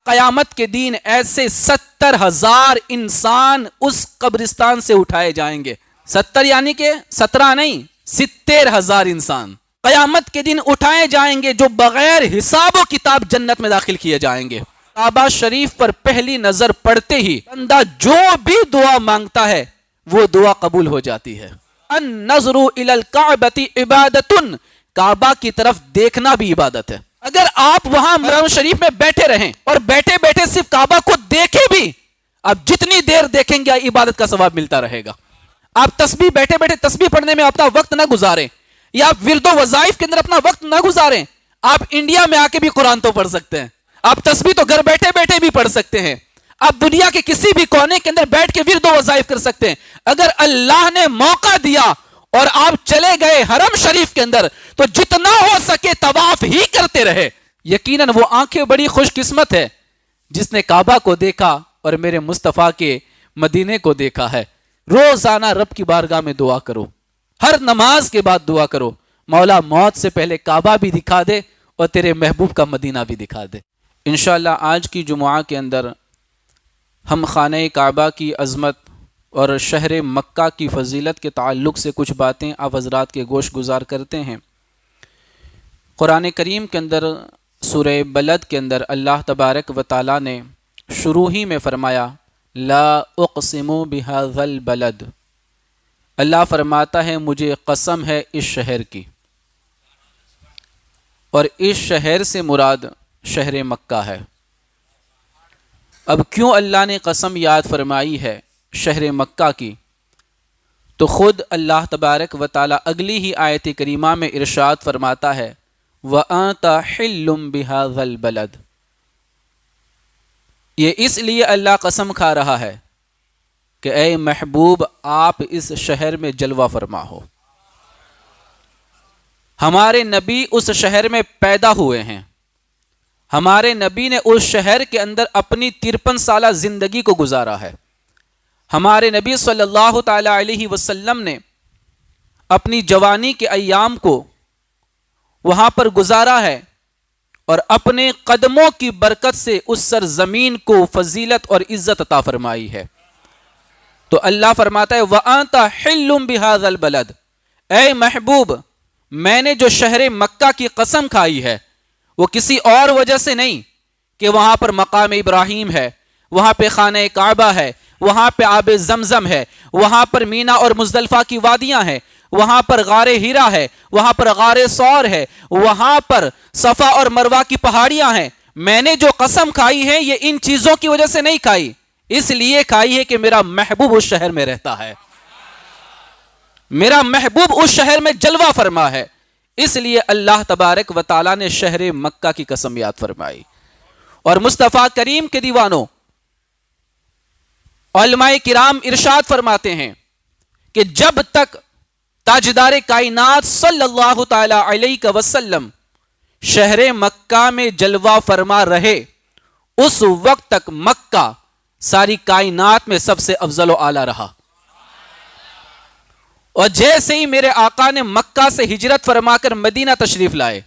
قیامت کے دن ایسے 70,000 انسان اس قبرستان سے اٹھائے جائیں گے. 70 یعنی کہ 17 نہیں، 70,000 انسان قیامت کے دن اٹھائے جائیں گے، جو بغیر حساب و کتاب جنت میں داخل کیے جائیں گے. کعبہ شریف پر پہلی نظر پڑتے ہی بندہ جو بھی دعا مانگتا ہے وہ دعا قبول ہو جاتی ہے. النظر الی الکعبۃ عبادۃ، کعبہ کی طرف دیکھنا بھی عبادت ہے. اگر آپ وہاں حرم شریف میں بیٹھے رہیں اور بیٹھے بیٹھے صرف کعبہ کو دیکھیں بھی، آپ جتنی دیر دیکھیں گے عبادت کا ثواب ملتا رہے گا. آپ تسبیح بیٹھے بیٹھے تسبیح پڑھنے میں اپنا وقت نہ گزاریں، یا آپ ورد و وظائف کے اندر اپنا وقت نہ گزاریں. آپ انڈیا میں آ کے بھی قرآن تو پڑھ سکتے ہیں، آپ تسبیح تو گھر بیٹھے بیٹھے بھی پڑھ سکتے ہیں، آپ دنیا کے کسی بھی کونے کے اندر بیٹھ کے ورد و وظائف کر سکتے ہیں. اگر اللہ نے موقع دیا اور آپ چلے گئے حرم شریف کے اندر تو جتنا ہو سکے طواف ہی کرتے رہے. یقیناً وہ آنکھیں بڑی خوش قسمت ہے جس نے کعبہ کو دیکھا اور میرے مصطفیٰ کے مدینے کو دیکھا ہے. روزانہ رب کی بارگاہ میں دعا کرو، ہر نماز کے بعد دعا کرو، مولا موت سے پہلے کعبہ بھی دکھا دے اور تیرے محبوب کا مدینہ بھی دکھا دے. انشاءاللہ آج کی جمعہ کے اندر ہم خانہ کعبہ کی عظمت اور شہر مکہ کی فضیلت کے تعلق سے کچھ باتیں آپ حضرات کے گوش گزار کرتے ہیں. قرآن کریم کے اندر سورہ بلد کے اندر اللہ تبارک و تعالی نے شروع ہی میں فرمایا لا اقسم بہذا البلد. اللہ فرماتا ہے مجھے قسم ہے اس شہر کی، اور اس شہر سے مراد شہر مکہ ہے. اب کیوں اللہ نے قسم یاد فرمائی ہے شہر مکہ کی؟ تو خود اللہ تبارک و تعالی اگلی ہی آیت کریمہ میں ارشاد فرماتا ہے وَأَنْتَ حِلٌّ بِهَذَا الْبَلَدِ. یہ اس لیے اللہ قسم کھا رہا ہے کہ اے محبوب آپ اس شہر میں جلوہ فرما ہو. ہمارے نبی اس شہر میں پیدا ہوئے ہیں، ہمارے نبی نے اس شہر کے اندر اپنی 53 سالہ زندگی کو گزارا ہے. ہمارے نبی صلی اللہ تعالی علیہ وسلم نے اپنی جوانی کے ایام کو وہاں پر گزارا ہے، اور اپنے قدموں کی برکت سے اس سرزمین کو فضیلت اور عزت عطا فرمائی ہے. تو اللہ فرماتا ہے وَأَنْتَ حِلٌّ بِهَذَا الْبَلَدِ. اے محبوب میں نے جو شہر مکہ کی قسم کھائی ہے وہ کسی اور وجہ سے نہیں کہ وہاں پر مقام ابراہیم ہے، وہاں پہ خانہ کعبہ ہے، وہاں پہ آب زمزم ہے، وہاں پر مینا اور مزدلفہ کی وادیاں ہیں، وہاں پر غار ہیرا ہے، وہاں پر غار ثور ہے، وہاں پر صفا اور مروہ کی پہاڑیاں ہیں. میں نے جو قسم کھائی ہے یہ ان چیزوں کی وجہ سے نہیں کھائی، اس لیے کھائی ہے کہ میرا محبوب اس شہر میں رہتا ہے، میرا محبوب اس شہر میں جلوہ فرما ہے. اس لیے اللہ تبارک و تعالیٰ نے شہر مکہ کی قسم یاد فرمائی. اور مصطفیٰ کریم کے دیوانوں، علماء کرام ارشاد فرماتے ہیں کہ جب تک تاجدار کائنات صلی اللہ تعالی علیہ وسلم شہر مکہ میں جلوہ فرما رہے اس وقت تک مکہ ساری کائنات میں سب سے افضل و اعلیٰ رہا. اور جیسے ہی میرے آقا نے مکہ سے ہجرت فرما کر مدینہ تشریف لائے،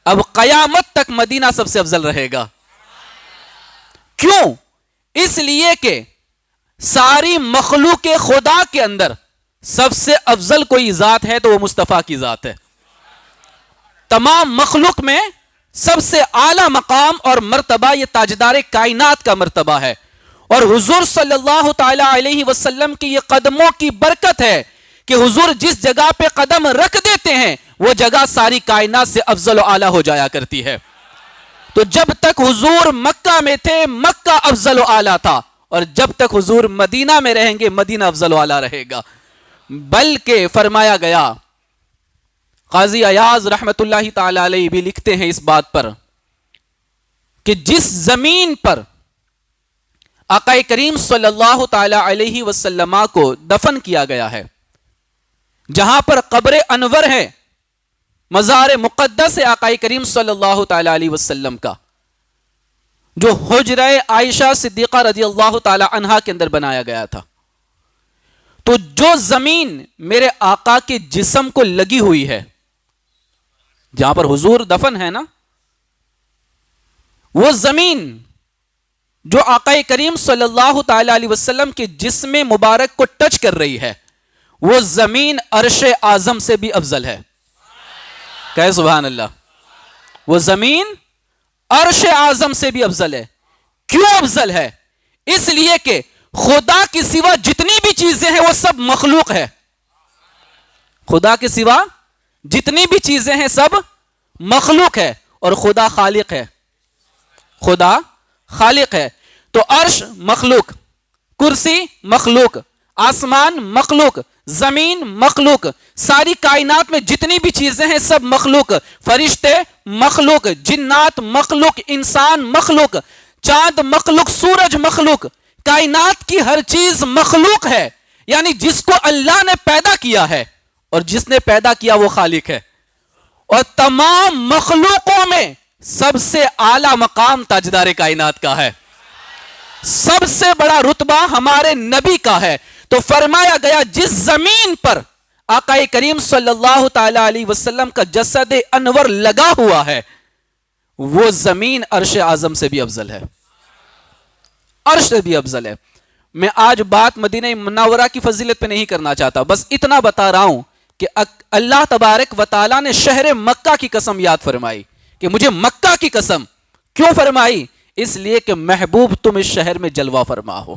اب قیامت تک مدینہ سب سے افضل رہے گا. کیوں؟ اس لیے کہ ساری مخلوق خدا کے اندر سب سے افضل کوئی ذات ہے تو وہ مصطفیٰ کی ذات ہے. تمام مخلوق میں سب سے اعلیٰ مقام اور مرتبہ یہ تاجدار کائنات کا مرتبہ ہے. اور حضور صلی اللہ تعالی علیہ وسلم کی یہ قدموں کی برکت ہے کہ حضور جس جگہ پہ قدم رکھ دیتے ہیں وہ جگہ ساری کائنات سے افضل و اعلیٰ ہو جایا کرتی ہے. تو جب تک حضور مکہ میں تھے مکہ افضل و اعلیٰ تھا، اور جب تک حضور مدینہ میں رہیں گے مدینہ افضل و اعلیٰ رہے گا. بلکہ فرمایا گیا، قاضی ایاز رحمت اللہ تعالی علیہ بھی لکھتے ہیں اس بات پر کہ جس زمین پر آقا کریم صلی اللہ تعالی علیہ وسلم کو دفن کیا گیا ہے، جہاں پر قبر انور ہے، مزار مقدس ہے آقا کریم صلی اللہ تعالی علیہ وسلم کا، جو حجرہ عائشہ صدیقہ رضی اللہ تعالی عنہا کے اندر بنایا گیا تھا. تو جو زمین میرے آقا کے جسم کو لگی ہوئی ہے، جہاں پر حضور دفن ہے نا، وہ زمین جو آقا کریم صلی اللہ تعالی علیہ وسلم کے جسم مبارک کو ٹچ کر رہی ہے وہ زمین عرش اعظم سے بھی افضل ہے. کہے سبحان اللہ. وہ زمین عرش اعظم سے بھی افضل ہے. کیوں افضل ہے؟ اس لیے کہ خدا کے سوا جتنی بھی چیزیں ہیں وہ سب مخلوق ہے. خدا کے سوا جتنی بھی چیزیں ہیں سب مخلوق ہے اور خدا خالق ہے. خدا خالق ہے. تو عرش مخلوق، کرسی مخلوق، آسمان مخلوق، زمین مخلوق، ساری کائنات میں جتنی بھی چیزیں ہیں سب مخلوق. فرشتے مخلوق، جنات مخلوق، انسان مخلوق، چاند مخلوق، سورج مخلوق. کائنات کی ہر چیز مخلوق ہے. یعنی جس کو اللہ نے پیدا کیا ہے اور جس نے پیدا کیا وہ خالق ہے. اور تمام مخلوقوں میں سب سے اعلیٰ مقام تاجدار کائنات کا ہے. سب سے بڑا رتبہ ہمارے نبی کا ہے. تو فرمایا گیا جس زمین پر آقا کریم صلی اللہ تعالی علیہ وسلم کا جسد انور لگا ہوا ہے وہ زمین عرش اعظم سے بھی افضل ہے. عرش سے بھی افضل ہے. میں آج بات مدینہ منورہ کی فضیلت پہ نہیں کرنا چاہتا، بس اتنا بتا رہا ہوں کہ اللہ تبارک و تعالیٰ نے شہر مکہ کی قسم یاد فرمائی کہ مجھے مکہ کی قسم. کیوں فرمائی؟ اس لیے کہ محبوب تم اس شہر میں جلوہ فرما ہو.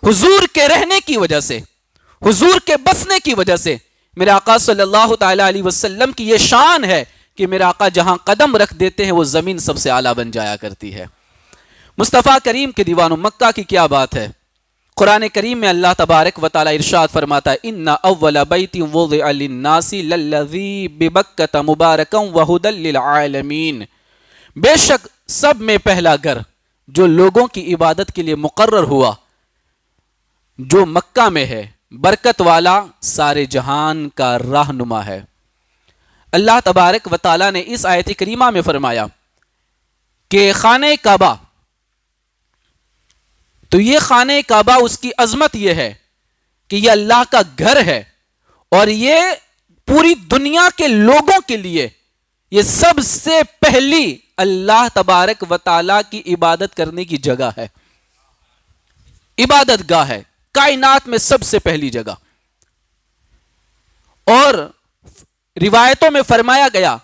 حضور کے رہنے کی وجہ سے، حضور کے بسنے کی وجہ سے میرے آقا صلی اللہ تعالی علیہ وسلم کی یہ شان ہے کہ میرے آقا جہاں قدم رکھ دیتے ہیں وہ زمین سب سے اعلیٰ بن جایا کرتی ہے. مصطفیٰ کریم کے دیوانوں، مکہ کی کیا بات ہے. قرآن کریم میں اللہ تبارک و تعالی ارشاد فرماتا ہے ان اول بیت وضع للناس للذی ببکۃ مبارکا وہدی للعالمین. بے شک سب میں پہلا گھر جو لوگوں کی عبادت کے لیے مقرر ہوا جو مکہ میں ہے، برکت والا، سارے جہان کا رہنما ہے. اللہ تبارک و تعالی نے اس آیت کریمہ میں فرمایا کہ خانہ کعبہ، تو یہ خانہ کعبہ اس کی عظمت یہ ہے کہ یہ اللہ کا گھر ہے اور یہ پوری دنیا کے لوگوں کے لیے یہ سب سے پہلی اللہ تبارک و تعالیٰ کی عبادت کرنے کی جگہ ہے، عبادت گاہ ہے، کائنات میں سب سے پہلی جگہ. اور روایتوں میں فرمایا گیا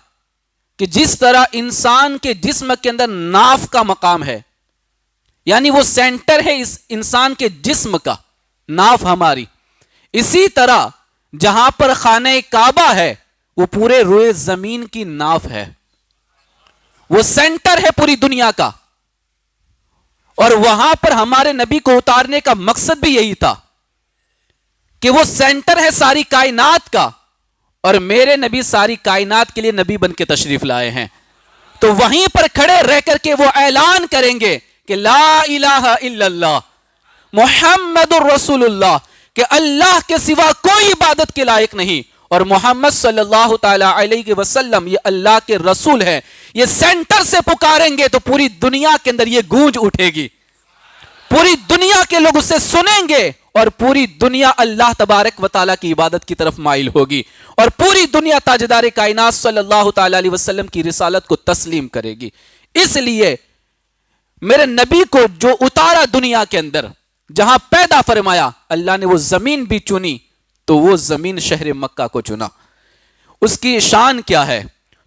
کہ جس طرح انسان کے جسم کے اندر ناف کا مقام ہے، یعنی وہ سینٹر ہے اس انسان کے جسم کا، ناف ہماری، اسی طرح جہاں پر خانہ کعبہ ہے وہ پورے روئے زمین کی ناف ہے، وہ سینٹر ہے پوری دنیا کا. اور وہاں پر ہمارے نبی کو اتارنے کا مقصد بھی یہی تھا کہ وہ سینٹر ہے ساری کائنات کا اور میرے نبی ساری کائنات کے لیے نبی بن کے تشریف لائے ہیں. تو وہیں پر کھڑے رہ کر کے وہ اعلان کریں گے کہ لا الہ الا اللہ محمد الرسول اللہ، کہ اللہ کے سوا کوئی عبادت کے لائق نہیں اور محمد صلی اللہ تعالی علیہ وسلم یہ اللہ کے رسول ہیں. یہ سینٹر سے پکاریں گے تو پوری دنیا کے اندر یہ گونج اٹھے گی، پوری دنیا کے لوگ اسے سنیں گے اور پوری دنیا اللہ تبارک و تعالیٰ کی عبادت کی طرف مائل ہوگی اور پوری دنیا تاجدار کائنات صلی اللہ تعالی علیہ وسلم کی رسالت کو تسلیم کرے گی. اس لیے میرے نبی کو جو اتارا دنیا کے اندر، جہاں پیدا فرمایا، اللہ نے وہ زمین بھی چنی تو وہ زمین شہر مکہ کو چنا. اس کی شان کیا ہے؟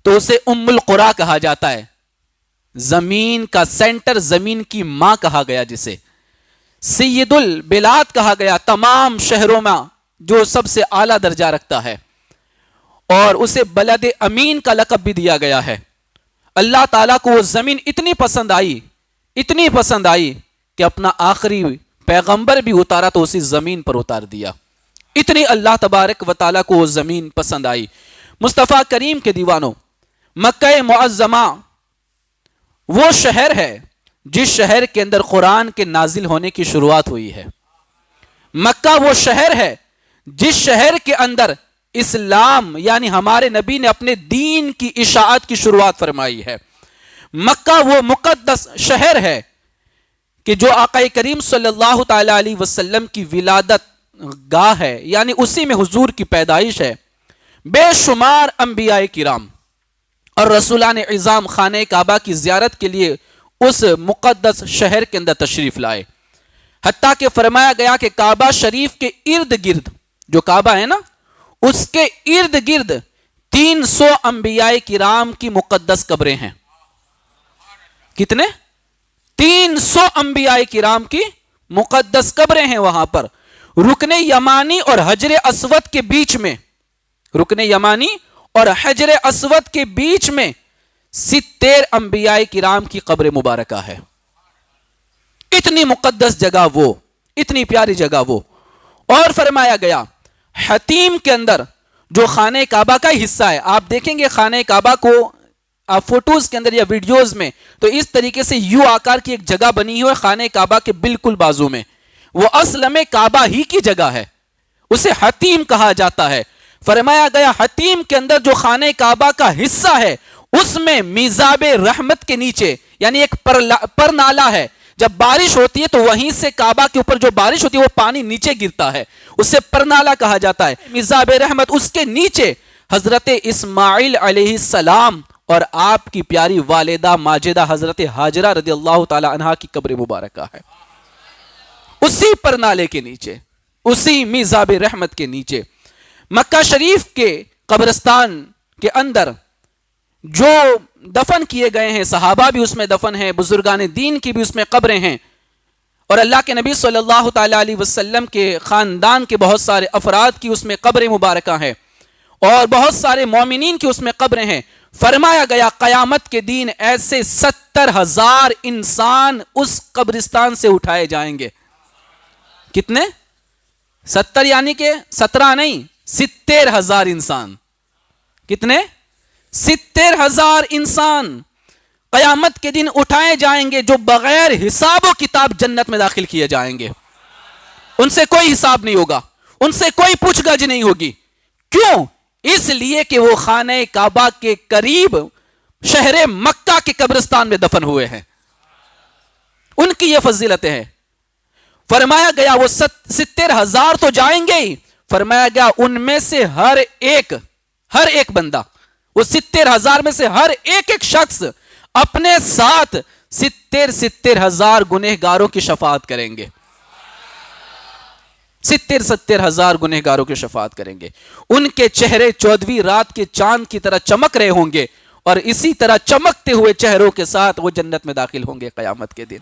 تو اسے ام القریٰ کہا جاتا ہے، زمین کا سینٹر، زمین کی ماں کہا گیا، جسے سید البلاد کہا گیا، تمام شہروں میں جو سب سے اعلیٰ درجہ رکھتا ہے، اور اسے بلد امین کا لقب بھی دیا گیا ہے. اللہ تعالیٰ کو وہ زمین اتنی پسند آئی، اتنی پسند آئی کہ اپنا آخری پیغمبر بھی اتارا تو اسی زمین پر اتار دیا. اتنی اللہ تبارک و تعالیٰ کو وہ زمین پسند آئی. مصطفیٰ کریم کے دیوانوں، مکہ معظمہ وہ شہر ہے جس شہر کے اندر قرآن کے نازل ہونے کی شروعات ہوئی ہے. مکہ وہ شہر ہے جس شہر کے اندر اسلام یعنی ہمارے نبی نے اپنے دین کی اشاعت کی شروعات فرمائی ہے. مکہ وہ مقدس شہر ہے کہ جو آقا کریم صلی اللہ تعالی علیہ وسلم کی ولادت گاہ ہے، یعنی اسی میں حضور کی پیدائش ہے. بے شمار انبیاء کرام اور رسولان عظام خانہ کعبہ کی زیارت کے لیے اس مقدس شہر کے اندر تشریف لائے. حتیٰ کہ فرمایا گیا کہ کعبہ شریف کے ارد گرد، جو کعبہ ہے نا اس کے ارد گرد 300 انبیاء کرام کی مقدس قبریں ہیں. کتنے؟ 300 انبیاء کرام کی مقدس قبریں ہیں وہاں پر. رکن یمانی اور حجر اسود کے بیچ میں، رکن یمانی اور حجر اسود کے بیچ میں 70 انبیاء کرام کی قبر مبارکہ ہے. اتنی مقدس جگہ وہ، اتنی پیاری جگہ وہ. اور فرمایا گیا حتیم کے اندر جو خانہ کعبہ کا حصہ ہے، آپ دیکھیں گے خانہ کعبہ کو آپ فوٹوز کے اندر یا ویڈیوز میں تو اس طریقے سے یو آکار کی ایک جگہ بنی ہوئی ہے خانہ کعبہ کے بالکل بازو میں. وہ اصل میں کعبہ ہی کی جگہ ہے، اسے حتیم کہا جاتا ہے. فرمایا گیا حتیم کے اندر جو خانہ کعبہ کا حصہ ہے اس میں میزاب رحمت کے نیچے یعنی ایک پر نالا ہے. جب بارش ہوتی ہے تو وہیں سے کعبہ کے اوپر جو بارش ہوتی ہے وہ پانی نیچے گرتا ہے، اسے پرنالا کہا جاتا ہے. میزاب رحمت، اس کے نیچے حضرت اسماعیل علیہ السلام اور آپ کی پیاری والدہ ماجدہ حضرت ہاجرہ رضی اللہ تعالی عنہا کی قبر مبارکہ ہے. اسی پرنالے کے نیچے، اسی میزاب رحمت کے نیچے مکہ شریف کے قبرستان کے اندر جو دفن کیے گئے ہیں، صحابہ بھی اس میں دفن ہیں، بزرگان دین کی بھی اس میں قبریں ہیں، اور اللہ کے نبی صلی اللہ تعالی علیہ وسلم کے خاندان کے بہت سارے افراد کی اس میں قبریں مبارکہ ہیں، اور بہت سارے مومنین کی اس میں قبریں ہیں. فرمایا گیا قیامت کے دن ایسے 70,000 انسان اس قبرستان سے اٹھائے جائیں گے. کتنے؟ 70 یعنی کہ 17 نہیں، 70,000 انسان. کتنے؟ 70,000 انسان قیامت کے دن اٹھائے جائیں گے جو بغیر حساب و کتاب جنت میں داخل کیے جائیں گے. ان سے کوئی حساب نہیں ہوگا، ان سے کوئی پوچھ گچھ نہیں ہوگی. کیوں؟ اس لیے کہ وہ خانہ کعبہ کے قریب شہر مکہ کے قبرستان میں دفن ہوئے ہیں. ان کی یہ فضیلتیں ہیں. فرمایا گیا وہ 70,000 تو جائیں گے ہی، فرمایا گیا ان میں سے ہر ایک بندہ، وہ 70,000 میں سے ہر ایک شخص اپنے ساتھ 70,000 گنہگاروں کی شفاعت کریں گے. 70,000 گنہگاروں کی شفاعت کریں گے. ان کے چہرے 14ویں رات کے چاند کی طرح چمک رہے ہوں گے، اور اسی طرح چمکتے ہوئے چہروں کے ساتھ وہ جنت میں داخل ہوں گے قیامت کے دن.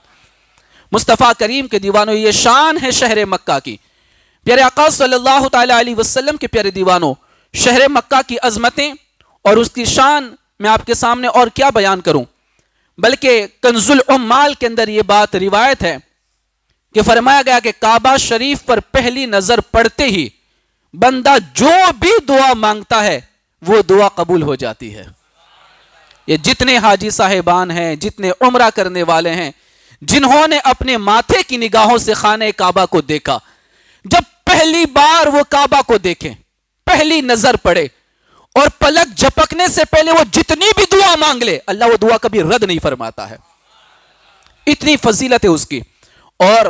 مصطفیٰ کریم کے دیوانوں، یہ شان ہے شہر مکہ کی. پیارے آقا صلی اللہ تعالی علیہ وسلم کے پیارے دیوانوں، شہر مکہ کی عظمتیں اور اس کی شان میں آپ کے سامنے اور کیا بیان کروں، بلکہ کنز العمال کے اندر یہ بات روایت ہے کہ فرمایا گیا کہ کعبہ شریف پر پہلی نظر پڑتے ہی بندہ جو بھی دعا مانگتا ہے وہ دعا قبول ہو جاتی ہے. یہ جتنے حاجی صاحبان ہیں، جتنے عمرہ کرنے والے ہیں، جنہوں نے اپنے ماتھے کی نگاہوں سے خانہ کعبہ کو دیکھا، جب پہلی بار وہ کعبہ کو دیکھیں، پہلی نظر پڑے اور پلک جھپکنے سے پہلے وہ جتنی بھی دعا مانگ لے اللہ وہ دعا کبھی رد نہیں فرماتا ہے. اتنی فضیلت ہے اس کی. اور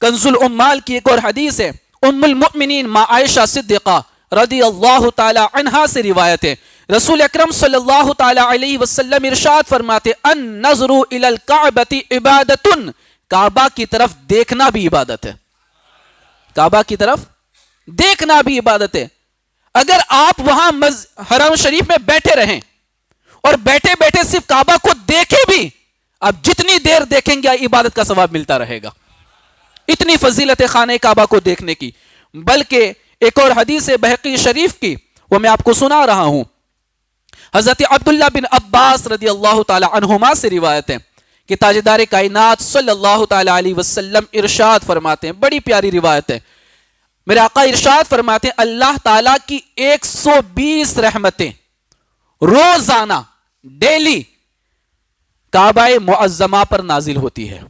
کنز العمال کی ایک اور حدیث ہے، ام المؤمنین ماں عائشہ صدیقہ رضی اللہ تعالی عنہا سے روایت ہے، رسول اکرم صلی اللہ تعالی علیہ وسلم ارشاد فرماتے النظر الی الکعبۃ عبادۃ، کعبہ کی طرف دیکھنا بھی عبادت ہے. کعبہ کی طرف دیکھنا بھی عبادت ہے. اگر آپ وہاں حرم شریف میں بیٹھے رہیں اور بیٹھے بیٹھے صرف کعبہ کو دیکھیں بھی، آپ جتنی دیر دیکھیں گے عبادت کا ثواب ملتا رہے گا. اتنی فضیلت خانہ کعبہ کو دیکھنے کی. بلکہ ایک اور حدیث بہقی شریف کی، وہ میں آپ کو سنا رہا ہوں. حضرت عبداللہ بن عباس رضی اللہ تعالی عنہما سے روایت ہے کہ تاجدار کائنات صلی اللہ تعالی علیہ وسلم ارشاد فرماتے ہیں، بڑی پیاری روایت ہے، میرے آقا ارشاد فرماتے ہیں اللہ تعالیٰ کی 120 رحمتیں روزانہ ڈیلی کعبہ معظمہ پر نازل ہوتی ہے.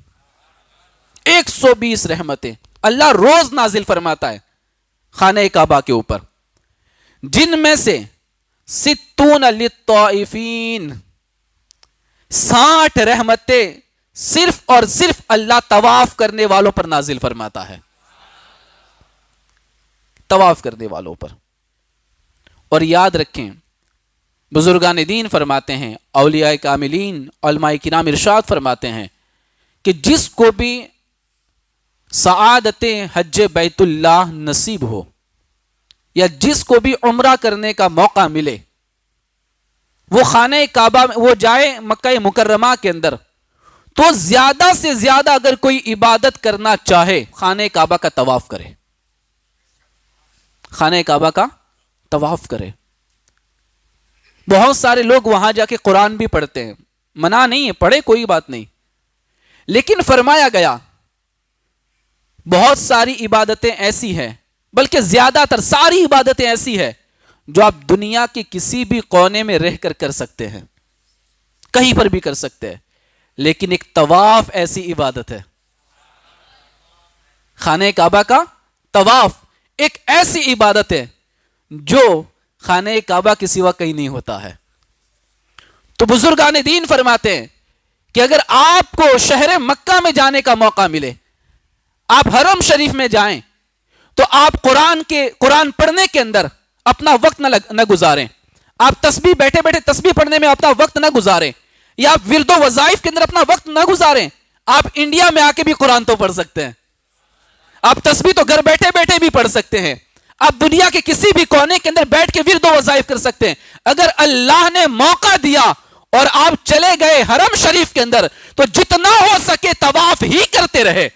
120 رحمتیں اللہ روز نازل فرماتا ہے خانہ کعبہ کے اوپر، جن میں سے 60 للطائفین، 60 رحمتیں صرف اور صرف اللہ طواف کرنے والوں پر نازل فرماتا ہے، طواف کرنے والوں پر. اور یاد رکھیں بزرگان دین فرماتے ہیں، اولیاء کاملین علماء کرام ارشاد فرماتے ہیں کہ جس کو بھی سعادت حج بیت اللہ نصیب ہو یا جس کو بھی عمرہ کرنے کا موقع ملے وہ خانہ کعبہ میں وہ جائے مکہ مکرمہ کے اندر، تو زیادہ سے زیادہ اگر کوئی عبادت کرنا چاہے خانہ کعبہ کا طواف کرے، خانہ کعبہ کا طواف کرے۔ بہت سارے لوگ وہاں جا کے قرآن بھی پڑھتے ہیں، منع نہیں ہے، پڑھے، کوئی بات نہیں، لیکن فرمایا گیا بہت ساری عبادتیں ایسی ہیں، بلکہ زیادہ تر ساری عبادتیں ایسی ہیں جو آپ دنیا کے کسی بھی کونے میں رہ کر سکتے ہیں، کہیں پر بھی کر سکتے ہیں، لیکن ایک طواف ایسی عبادت ہے، خانہ کعبہ کا طواف ایک ایسی عبادت ہے جو خانہ کعبہ کے سوا کہیں نہیں ہوتا ہے۔ تو بزرگان دین فرماتے ہیں کہ اگر آپ کو شہر مکہ میں جانے کا موقع ملے، آپ حرم شریف میں جائیں، تو آپ قرآن پڑھنے کے اندر اپنا وقت نہ گزاریں، آپ تسبیح بیٹھے بیٹھے تسبیح پڑھنے میں اپنا وقت نہ گزاریں، یا آپ ورد و وظائف کے اندر اپنا وقت نہ گزاریں۔ آپ انڈیا میں آ کے بھی قرآن تو پڑھ سکتے ہیں، آپ تسبیح تو گھر بیٹھے بیٹھے بھی پڑھ سکتے ہیں، آپ دنیا کے کسی بھی کونے کے اندر بیٹھ کے ورد و وظائف کر سکتے ہیں۔ اگر اللہ نے موقع دیا اور آپ چلے گئے حرم شریف کے اندر، تو جتنا ہو سکے طواف ہی کرتے رہے،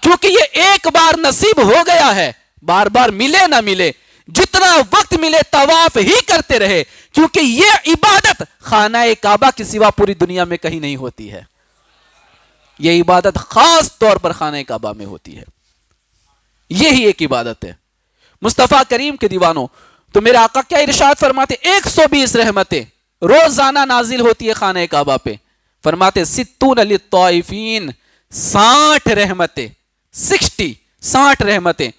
کیونکہ یہ ایک بار نصیب ہو گیا ہے، بار بار ملے نہ ملے، جتنا وقت ملے طواف ہی کرتے رہے، کیونکہ یہ عبادت خانہ کعبہ کے سوا پوری دنیا میں کہیں نہیں ہوتی ہے، یہ عبادت خاص طور پر خانہ کعبہ میں ہوتی ہے، یہی ایک عبادت ہے۔ مصطفیٰ کریم کے دیوانوں، تو میرے آقا کیا ارشاد فرماتے، 120 رحمتیں روزانہ نازل ہوتی ہے خانہ کعبہ پہ، فرماتے 60 للطائفین، 60 رحمتیں، 60 رحمتیں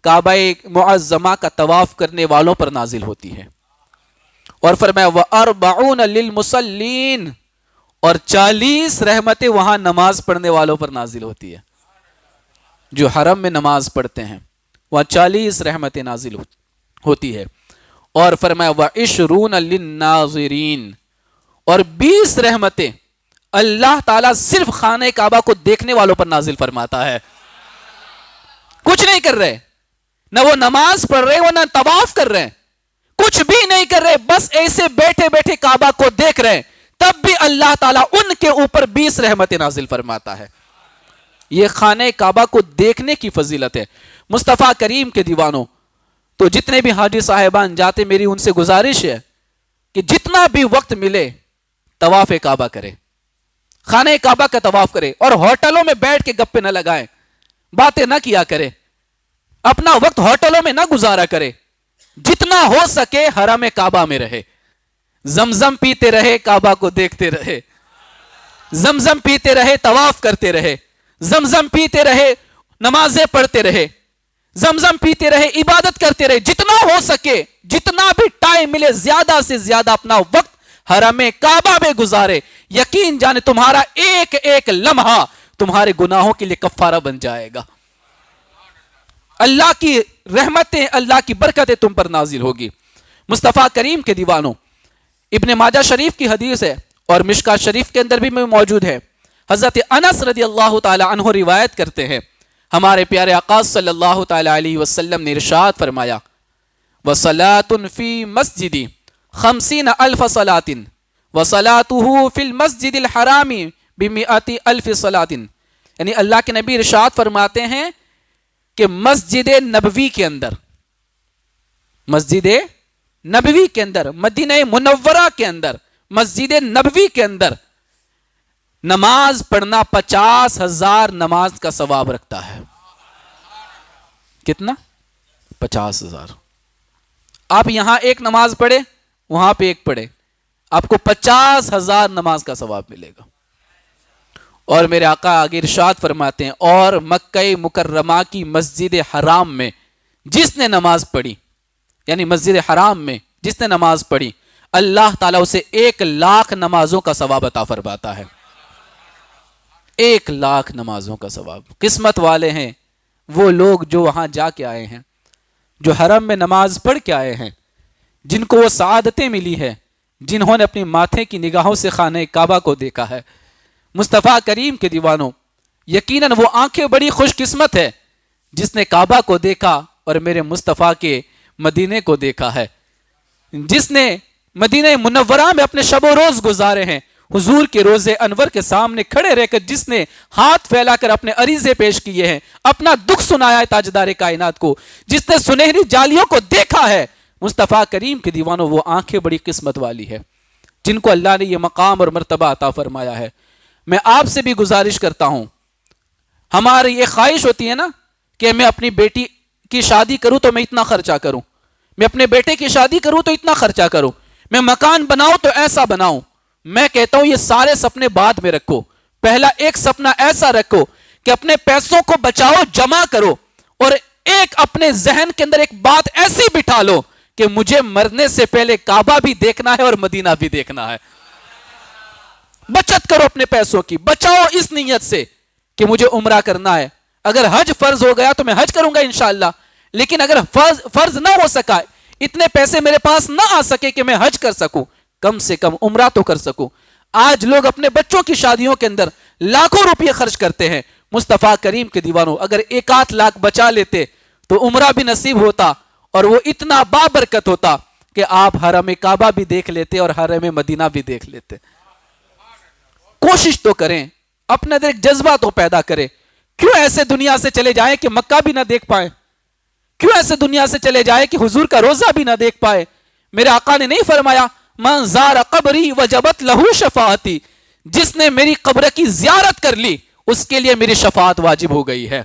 کعبہ معظمہ کا طواف کرنے والوں پر نازل ہوتی ہے۔ اور فرمایا وَأَرْبَعُونَ لِلْمُصَلِّينَ، اور 40 رحمتیں وہاں نماز پڑھنے والوں پر نازل ہوتی ہے، جو حرم میں نماز پڑھتے ہیں وہاں 40 رحمتیں نازل ہوتی ہے۔ اور فرمایا وَعِشْرُونَ لِلنَّاظِرِينَ، اور 20 رحمتیں اللہ تعالیٰ صرف خانہ کعبہ کو دیکھنے والوں پر نازل فرماتا ہے۔ کچھ نہیں کر رہے، نہ وہ نماز پڑھ رہے وہ نہ طواف کر رہے، کچھ بھی نہیں کر رہے، بس ایسے بیٹھے بیٹھے کعبہ کو دیکھ رہے، تب بھی اللہ تعالیٰ ان کے اوپر 20 رحمتیں نازل فرماتا ہے۔ یہ خانہ کعبہ کو دیکھنے کی فضیلت ہے۔ مصطفیٰ کریم کے دیوانوں، تو جتنے بھی حاجی صاحبان جاتے، میری ان سے گزارش ہے کہ جتنا بھی وقت ملے طواف کعبہ کرے، خانہ کعبہ کا طواف کرے، اور ہوٹلوں میں بیٹھ کے گپے نہ لگائیں، باتیں نہ کیا کرے، اپنا وقت ہوٹلوں میں نہ گزارا کرے، جتنا ہو سکے حرم کعبہ میں رہے، زمزم پیتے رہے، کعبہ کو دیکھتے رہے، زمزم پیتے رہے، طواف کرتے رہے، زمزم پیتے رہے، نمازیں پڑھتے رہے، زمزم پیتے رہے، عبادت کرتے رہے، جتنا ہو سکے، جتنا بھی ٹائم ملے، زیادہ سے زیادہ اپنا وقت حرم کعبہ میں گزارے، یقین جانے تمہارا ایک ایک لمحہ تمہارے گناہوں کے لیے کفارہ بن جائے گا، اللہ کی رحمتیں، اللہ کی برکتیں تم پر نازل ہوگی۔ مصطفیٰ کریم کے دیوانوں، ابن ماجہ شریف کی حدیث ہے اور مشکات شریف کے اندر بھی موجود ہے، حضرت انس رضی اللہ تعالی عنہ روایت کرتے ہیں، ہمارے پیارے آقا صلی اللہ تعالی علیہ وسلم نے ارشاد فرمایا وَصَلَاةٌ فِي مَسْجِدِ 50,000 صَلَاةٍ وَصَلَاتُهُ فِي الْمَسْجِدِ الْحَرَامِ ب100,000 صَلَاةٍ، یعنی اللہ کے نبی ارشاد فرماتے ہیں کہ مسجد نبوی کے اندر، مسجد نبوی کے اندر، مدینہ منورہ کے اندر، مسجد نبوی کے اندر نماز پڑھنا 50,000 نماز کا ثواب رکھتا ہے۔ کتنا؟ 50,000۔ آپ یہاں ایک نماز پڑھے، وہاں پہ ایک پڑھے، آپ کو 50,000 نماز کا ثواب ملے گا۔ اور میرے آقا آگے ارشاد فرماتے ہیں اور مکہ مکرمہ کی مسجد حرام میں جس نے نماز پڑھی، یعنی مسجد حرام میں جس نے نماز پڑھی، اللہ تعالیٰ اسے 1,00,000 نمازوں کا ثواب عطا فرماتا ہے۔ 1,00,000 نمازوں کا ثواب۔ قسمت والے ہیں وہ لوگ جو وہاں جا کے آئے ہیں، جو حرم میں نماز پڑھ کے آئے ہیں، جن کو وہ سعادتیں ملی ہے، جنہوں نے اپنی ماتھے کی نگاہوں سے خانہ کعبہ کو دیکھا ہے، مصطفیٰ کریم کے دیوانوں، یقیناً وہ آنکھیں بڑی خوش قسمت ہے جس نے کعبہ کو دیکھا اور میرے مصطفیٰ کے مدینے کو دیکھا ہے، جس نے مدینہ منورہ میں اپنے شب و روز گزارے ہیں، حضور کے روزے انور کے سامنے کھڑے رہ کر جس نے ہاتھ پھیلا کر اپنے عریضے پیش کیے ہیں، اپنا دکھ سنایا ہے تاجدار کائنات کو، جس نے سنہری جالیوں کو دیکھا ہے، مصطفیٰ کریم کے دیوانوں وہ آنکھیں بڑی قسمت والی ہے جن کو اللہ نے یہ مقام اور مرتبہ عطا فرمایا ہے۔ میں آپ سے بھی گزارش کرتا ہوں، ہماری یہ خواہش ہوتی ہے نا کہ میں اپنی بیٹی کی شادی کروں تو میں اتنا خرچہ کروں، میں اپنے بیٹے کی شادی کروں تو اتنا خرچہ کروں، میں مکان بناؤں تو ایسا بناؤں۔ میں کہتا ہوں یہ سارے سپنے بعد میں رکھو، پہلا ایک سپنا ایسا رکھو کہ اپنے پیسوں کو بچاؤ، جمع کرو، اور ایک اپنے ذہن کے اندر ایک بات ایسی بٹھا لو کہ مجھے مرنے سے پہلے کعبہ بھی دیکھنا ہے اور مدینہ بھی دیکھنا ہے۔ بچت کرو اپنے پیسوں کی، بچاؤ اس نیت سے کہ مجھے عمرہ کرنا ہے، اگر حج فرض ہو گیا تو میں حج کروں گا انشاءاللہ، لیکن اگر فرض نہ ہو سکا، اتنے پیسے میرے پاس نہ آ سکے کہ میں حج کر سکوں، کم سے کم عمرہ تو کر سکوں۔ آج لوگ اپنے بچوں کی شادیوں کے اندر لاکھوں روپے خرچ کرتے ہیں، مصطفیٰ کریم کے دیوانوں اگر 1-8 لاکھ بچا لیتے تو عمرہ بھی نصیب ہوتا اور وہ اتنا بابرکت ہوتا کہ آپ حرم کعبہ بھی دیکھ لیتے اور حرم مدینہ بھی دیکھ لیتے۔ کوشش تو کریں، اپنے اندر ایک جذبہ تو پیدا کریں۔ کیوں ایسے دنیا سے چلے جائیں کہ مکہ بھی نہ دیکھ پائیں؟ کیوں ایسے دنیا سے چلے جائیں کہ حضور کا روزہ بھی نہ دیکھ پائے؟ میرے آقا نے نہیں فرمایا من زار قبری وجبت لہو شفاعتی، جس نے میری قبر کی زیارت کر لی اس کے لیے میری شفاعت واجب ہو گئی ہے،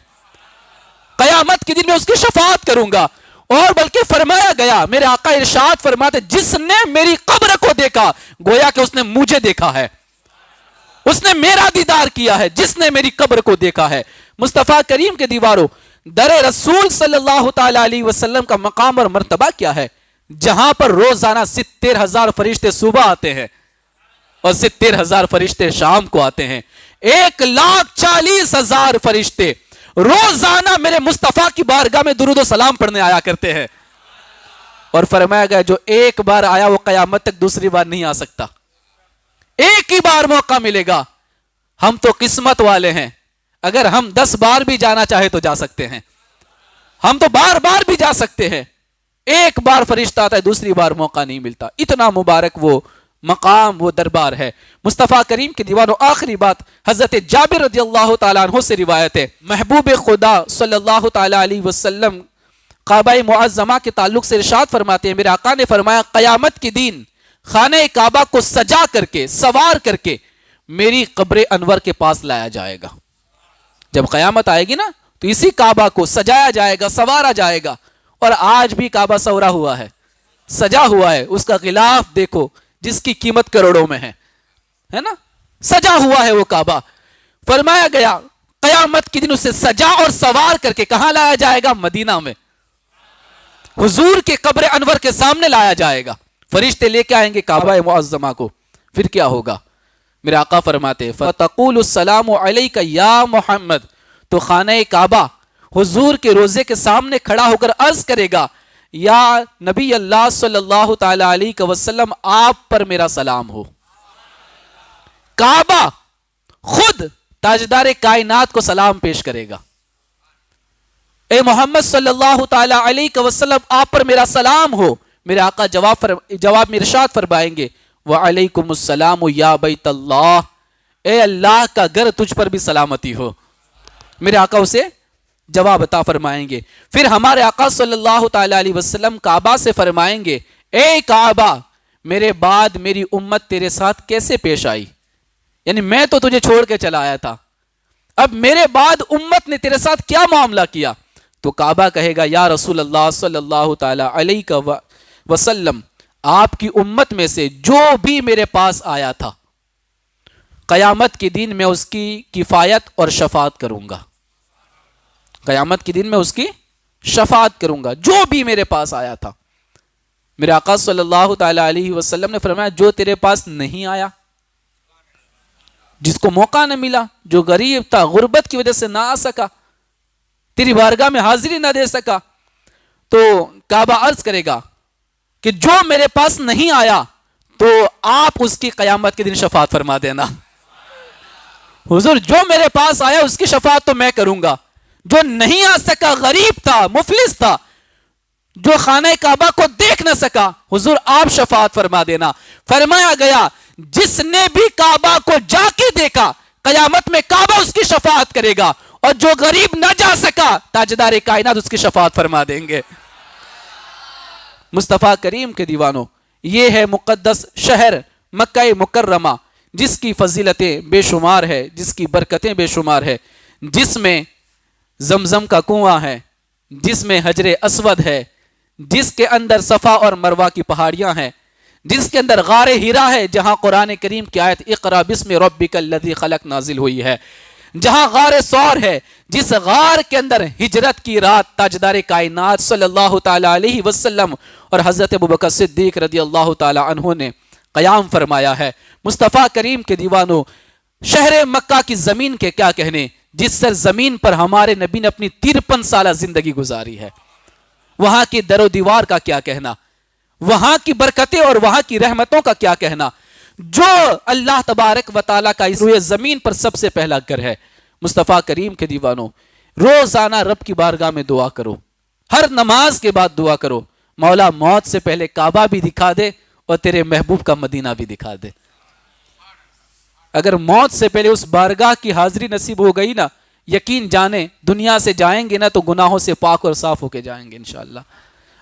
قیامت کے دن میں اس کی شفاعت کروں گا۔ اور بلکہ فرمایا گیا، میرے آقا ارشاد فرماتے جس نے میری قبر کو دیکھا گویا کہ اس نے مجھے دیکھا ہے، اس نے میرا دیدار کیا ہے، جس نے میری قبر کو دیکھا ہے۔ مصطفیٰ کریم کے دیواروں، در رسول صلی اللہ تعالی علیہ وسلم کا مقام اور مرتبہ کیا ہے، جہاں پر روزانہ 70,000 فرشتے صبح آتے ہیں اور 70,000 فرشتے شام کو آتے ہیں، 1,40,000 فرشتے روزانہ میرے مصطفیٰ کی بارگاہ میں درود و سلام پڑھنے آیا کرتے ہیں، اور فرمایا گیا جو ایک بار آیا وہ قیامت تک دوسری بار نہیں آ سکتا، ایک ہی بار موقع ملے گا۔ ہم تو قسمت والے ہیں، اگر ہم 10 بار بھی جانا چاہے تو جا سکتے ہیں، ہم تو بار بار بھی جا سکتے ہیں، ایک بار فرشتہ آتا ہے دوسری بار موقع نہیں ملتا۔ اتنا مبارک وہ مقام، وہ دربار ہے۔ مصطفیٰ کریم کے دیوانوں، آخری بات حضرت جابر رضی اللہ تعالیٰ عنہ سے روایت ہے، محبوب خدا صلی اللہ تعالیٰ علیہ وسلم کعبہ معظمہ کے تعلق سے ارشاد فرماتے ہیں، میرے آقا نے فرمایا قیامت کے دن خانہ کعبہ کو سجا کر کے، سوار کر کے میری قبر انور کے پاس لایا جائے گا۔ جب قیامت آئے گی نا تو اسی کعبہ کو سجایا جائے گا، سوارا جائے گا، اور آج بھی کعبہ سورا ہوا ہے، سجا ہوا ہے، اس کا غلاف دیکھو جس کی قیمت کروڑوں میں ہے نا، سجا ہوا ہے وہ کعبہ۔ فرمایا گیا قیامت کے دن اسے سجا اور سوار کر کے کہاں لایا جائے گا؟ مدینہ میں، حضور کے قبر انور کے سامنے لایا جائے گا، فرشتے لے کے آئیں گے کعبہ معظمہ کو۔ پھر کیا ہوگا؟ میرے آقا فرماتے فَتَقُولُ السَّلَامُ عَلَيْكَ یا محمد، تو خانہ کعبہ حضور کے روزے کے سامنے کھڑا ہو کر عرض کرے گا یا نبی اللہ صلی اللہ تعالی علیہ وسلم آپ پر میرا سلام ہو۔ کعبہ خود تاجدار کائنات کو سلام پیش کرے گا، اے محمد صلی اللہ تعالی علیہ وسلم آپ پر میرا سلام ہو۔ میرے آقا جواب میں ارشاد فرمائیں گے وعلیکم السلام یا بیت اللہ، اے اللہ کا گھر تجھ پر بھی سلامتی ہو۔ میرے آقا اسے جواب عطا فرمائیں گے۔ پھر ہمارے آقا صلی اللہ تعالی علیہ وسلم کعبہ سے فرمائیں گے اے کعبہ، میرے بعد میری امت تیرے ساتھ کیسے پیش آئی؟ یعنی میں تو تجھے چھوڑ کے چلا آیا تھا، اب میرے بعد امت نے تیرے ساتھ کیا معاملہ کیا؟ تو کعبہ کہے گا یا رسول اللہ صلی اللہ تعالی علیہ وسلم، آپ کی امت میں سے جو بھی میرے پاس آیا تھا قیامت کے دن میں اس کی کفایت اور شفاعت کروں گا، قیامت کے دن میں اس کی شفاعت کروں گا جو بھی میرے پاس آیا تھا۔ میرے آقا صلی اللہ تعالی علیہ وسلم نے فرمایا جو تیرے پاس نہیں آیا، جس کو موقع نہ ملا، جو غریب تھا، غربت کی وجہ سے نہ آ سکا، تیری بارگاہ میں حاضری نہ دے سکا، تو کعبہ عرض کرے گا کہ جو میرے پاس نہیں آیا تو آپ اس کی قیامت کے دن شفاعت فرما دینا۔ حضور جو میرے پاس آیا اس کی شفاعت تو میں کروں گا، جو نہیں آ سکا، غریب تھا، مفلس تھا، جو خانہ کعبہ کو دیکھ نہ سکا، حضور آپ شفاعت فرما دینا۔ فرمایا گیا جس نے بھی کعبہ کو جا کے دیکھا قیامت میں کعبہ اس کی شفاعت کرے گا، اور جو غریب نہ جا سکا تاجدار کائنات اس کی شفاعت فرما دیں گے۔ مصطفیٰ کریم کے دیوانوں، یہ ہے مقدس شہر مکہ مکرمہ، جس کی فضیلتیں بے شمار ہے، جس کی برکتیں بے شمار ہے، جس میں زمزم کا کنواں ہے، جس میں حجر اسود ہے، جس کے اندر صفا اور مروہ کی پہاڑیاں ہیں، جس کے اندر غار ہیرا ہے جہاں قرآن کریم کی آیت اقرا بسم ربک الذی خلق نازل ہوئی ہے، جہاں غار ثور ہے، جس غار کے اندر ہجرت کی رات تاجدار کائنات صلی اللہ تعالی علیہ وسلم اور حضرت ابوبکر صدیق رضی اللہ تعالی عنہ نے قیام فرمایا ہے۔ مصطفیٰ کریم کے دیوانوں، شہر مکہ کی زمین کے کیا کہنے، جس سرزمین پر ہمارے نبی نے اپنی 53 سالہ زندگی گزاری ہے، وہاں کی در و دیوار کا کیا کہنا، وہاں کی برکتیں اور وہاں کی رحمتوں کا کیا کہنا، جو اللہ تبارک و تعالیٰ کا اس روئے زمین پر سب سے پہلا گھر ہے۔ مصطفیٰ کریم کے دیوانوں، روزانہ رب کی بارگاہ میں دعا کرو، ہر نماز کے بعد دعا کرو، مولا موت سے پہلے کعبہ بھی دکھا دے اور تیرے محبوب کا مدینہ بھی دکھا دے۔ اگر موت سے پہلے اس بارگاہ کی حاضری نصیب ہو گئی نا، یقین جانیں دنیا سے جائیں گے نا تو گناہوں سے پاک اور صاف ہو کے جائیں گے انشاءاللہ۔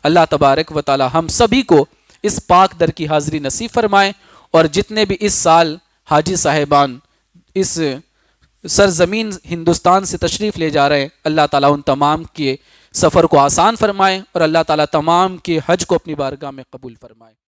اللہ تبارک و تعالی ہم سبھی کو اس پاک در کی حاضری نصیب فرمائے، اور جتنے بھی اس سال حاجی صاحبان اس سرزمین ہندوستان سے تشریف لے جا رہے ہیں، اللہ تعالیٰ ان تمام کے سفر کو آسان فرمائے، اور اللہ تعالیٰ تمام کے حج کو اپنی بارگاہ میں قبول فرمائے۔